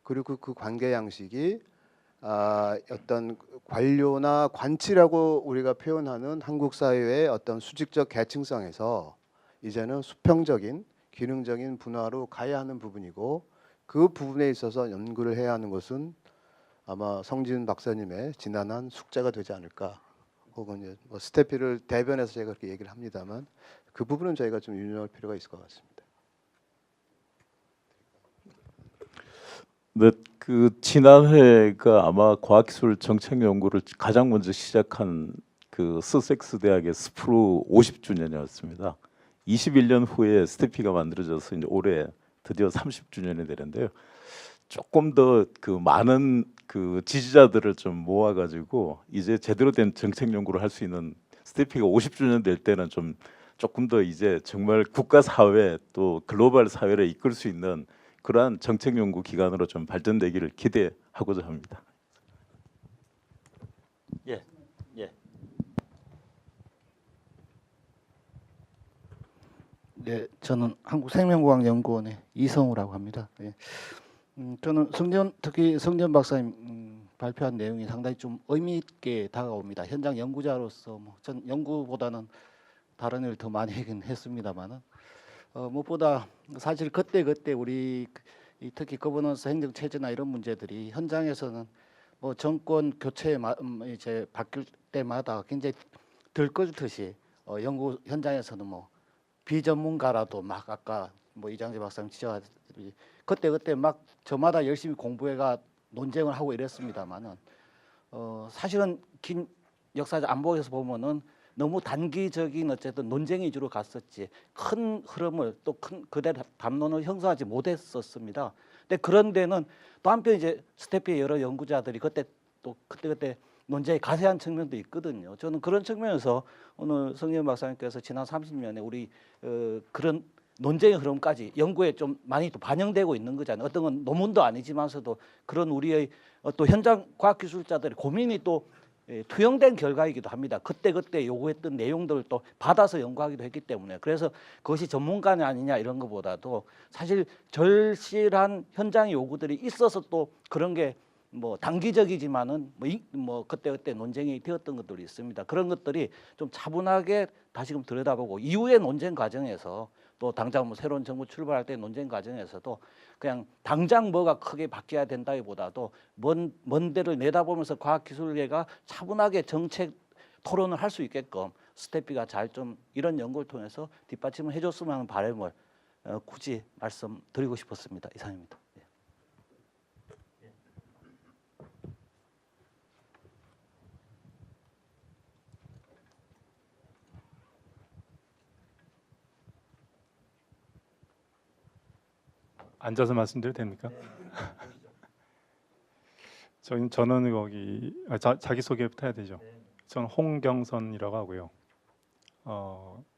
그리고 그 관계 양식이 어떤 관료나 관치라고 우리가 표현하는 한국 사회의 어떤 수직적 계층성에서 이제는 수평적인 기능적인 분화로 가야 하는 부분이고 그 부분에 있어서 연구를 해야 하는 것은 아마 성진 박사님의 지난한 숙제가 되지 않을까. 혹은 이제 뭐 스테피를 대변해서 제가 그렇게 얘기를 합니다만 그 부분은 저희가 좀 유념할 필요가 있을 것 같습니다. 네, 그 지난해가 아마 과학기술 정책 연구를 가장 먼저 시작한 그 서섹스 대학의 스프루 50주년이었습니다. 21년 후에 스테피가 만들어져서 이제 올해 드디어 30주년이 되는데요. 조금 더 그 많은 그 지지자들을 좀 모아가지고 이제 제대로 된 정책 연구를 할 수 있는 스테피가 50주년 될 때는 좀 조금 더 이제 정말 국가 사회 또 글로벌 사회를 이끌 수 있는 그러한 정책 연구 기관으로 좀 발전되기를 기대하고자 합니다. 예. 네, 저는 한국생명과학연구원의 이성우라고 합니다. 예. 저는 특히 성전 박사님 발표한 내용이 상당히 좀 의미 있게 다가옵니다. 현장 연구자로서 전 연구보다는 다른 일을 더 많이 하긴 했습니다만은 무엇보다 사실 그때 우리 특히 거버넌스 행정 체제나 이런 문제들이 현장에서는 뭐 정권 교체 이제 바뀔 때마다 굉장히 들끓듯이 연구 현장에서는 뭐 비전문가라도 막 아까 뭐 이장재 박사님 지적하듯이 그때 막 저마다 열심히 공부해가 논쟁을 하고 이랬습니다만은 사실은 긴 역사적 안보에서 보면은 너무 단기적인 어쨌든 논쟁 위주로 갔었지 큰 흐름을 또 큰 그대로 담론을 형성하지 못했었습니다. 근데 그런 데는 또 한편 이제 스태프의 여러 연구자들이 그때 또 그때 논쟁이 가세한 측면도 있거든요. 저는 그런 측면에서 오늘 성현 박사님께서 지난 30년에 우리 그런 논쟁의 흐름까지 연구에 좀 많이 또 반영되고 있는 거잖아요. 어떤 건 논문도 아니지만서도 그런 우리의 또 현장 과학기술자들의 고민이 또 투영된 결과이기도 합니다. 그때 요구했던 내용들을 또 받아서 연구하기도 했기 때문에 그래서 그것이 전문가냐 아니냐 이런 것보다도 사실 절실한 현장 요구들이 있어서 또 그런 게 뭐 단기적이지만은 뭐 그때 논쟁이 되었던 것들이 있습니다. 그런 것들이 좀 차분하게 다시금 들여다보고 이후의 논쟁 과정에서 또 당장 뭐 새로운 정부 출발할 때 논쟁 과정에서도 그냥 당장 뭐가 크게 바뀌어야 된다기보다도 먼 데를 내다보면서 과학기술계가 차분하게 정책 토론을 할 수 있게끔 스태피가 잘 좀 이런 연구를 통해서 뒷받침을 해줬으면 하는 바람을 굳이 말씀드리고 싶었습니다. 이상입니다. 앉아서 말씀드려도 됩니까? 저는 거기 자기 소개부터 해야 되죠. 저는 홍경선이라고 하고요.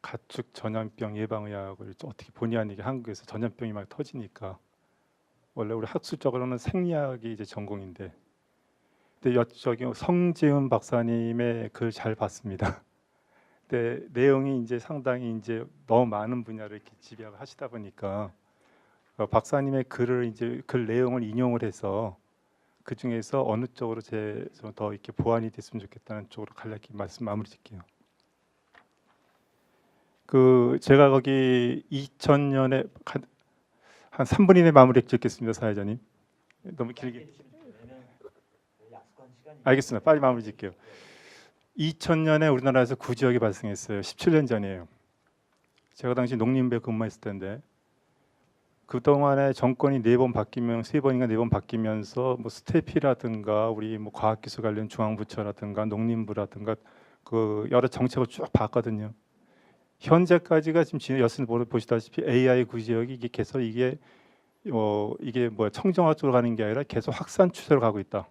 가축 전염병 예방의학을 어떻게 본의 아니게 한국에서 전염병이 막 터지니까 원래 우리 학술적으로는 생리학이 이제 전공인데, 근데 저기 성지은 박사님의 글 잘 봤습니다. 근데 내용이 이제 상당히 이제 너무 많은 분야를 이렇게 집약을 하시다 보니까 박사님의 글을 이제 글 내용을 인용을 해서 그 중에서 어느 쪽으로 더 이렇게 보완이 됐으면 좋겠다는 쪽으로 간략히 말씀 마무리 짓게요. 제가 거기 2000년에 한 3분 이내 마무리 짓겠습니다, 사회자님. 너무 길게. 알겠습니다. 빨리 마무리 짓게요. 2000년에 우리나라에서 구지역이 발생했어요. 17년 전이에요. 제가 당시 농림부에 근무했을 텐데 그 동안에 정권이 4번 바뀌면 3번인가 4번 바뀌면서 뭐 스태피라든가 우리 뭐 과학기술 관련 중앙부처라든가 농림부라든가 그 여러 정책을 쭉 봤거든요. 현재까지가 지금 여튼 보시다시피 AI 구지역이 이게 계속 이게 뭐야 청정화 쪽으로 가는 게 아니라 계속 확산 추세로 가고 있다.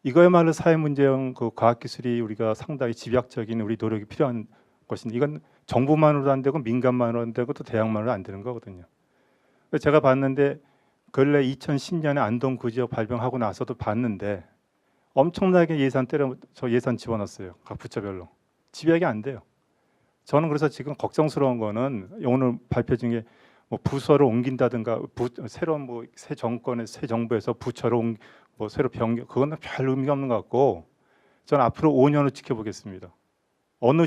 이거야말로 사회 문제형 그 과학기술이 우리가 상당히 집약적인 우리 노력이 필요한 것인데 이건 정부만으로도 안 되고 민간만으로 안 되고 또 대학만으로 안 되는 거거든요. 제가 봤는데 근래 2010년에 안동 구지역 발병하고 나서도 봤는데 엄청나게 예산 집어넣었어요. 각 부처별로. 집약이 안 돼요. 저는 그래서 지금 걱정스러운 거는 오늘 발표 중에 뭐 부서를 옮긴다든가 새로운 뭐 새 정권의 새 정부에서 부처를 뭐 새로 변경 그거는 별 의미가 없는 것 같고 저는 앞으로 5년을 지켜보겠습니다. 어느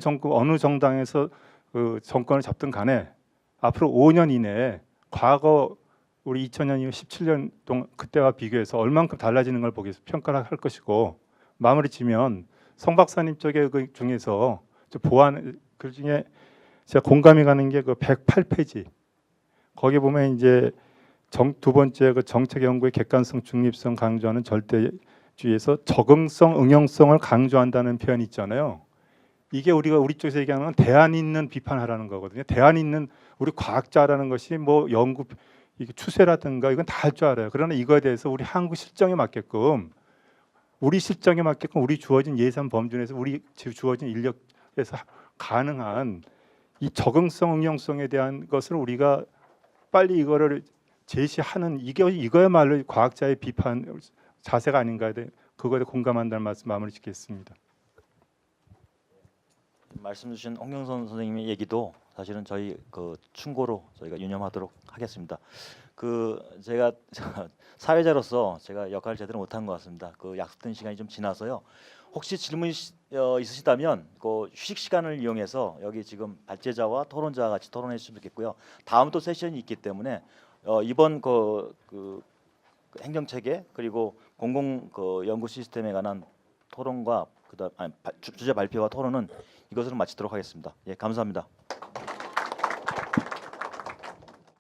정당에서 그 정권을 잡든 간에 앞으로 5년 이내에 과거 우리 2000년 이후 17년 동안 그때와 비교해서 얼만큼 달라지는 걸 평가를 할 것이고 마무리 지면 성 박사님 쪽에 그 중에서 보완 글 중에 제가 공감이 가는 게 그 108페이지 거기 보면 이제 두 번째 그 정책 연구의 객관성 중립성 강조하는 절대주의에서 적응성 응용성을 강조한다는 표현이 있잖아요. 이게 우리 쪽에서 얘기하는 건 대안 있는 비판하라는 거거든요. 대안 있는 우리 과학자라는 것이 뭐 연구 이게 추세라든가 이건 다 할 줄 알아요. 그러나 이거에 대해서 우리 한국 실정에 맞게끔 우리 주어진 예산 범주 내에서 우리 주어진 인력에서 가능한 이 적응성 응용성에 대한 것을 우리가 빨리 이거를 제시하는 이거야말로 과학자의 비판 자세가 아닌가 그거에 공감한다는 말씀 마무리 짓겠습니다. 말씀 주신 홍경선 선생님의 얘기도 사실은 저희 그 충고로 저희가 유념하도록 하겠습니다. 제가 사회자로서 제가 역할을 제대로 못한 것 같습니다. 약속된 시간이 좀 지나서요. 혹시 질문 있으시다면 그 휴식 시간을 이용해서 여기 지금 발제자와 토론자와 같이 토론해 주시면 좋겠고요. 다음 또 세션이 있기 때문에 이번 그 행정체계 그리고 공공 연구 시스템에 관한 토론과 주제 발표와 토론은 이것으로 마치도록 하겠습니다. 예, 감사합니다.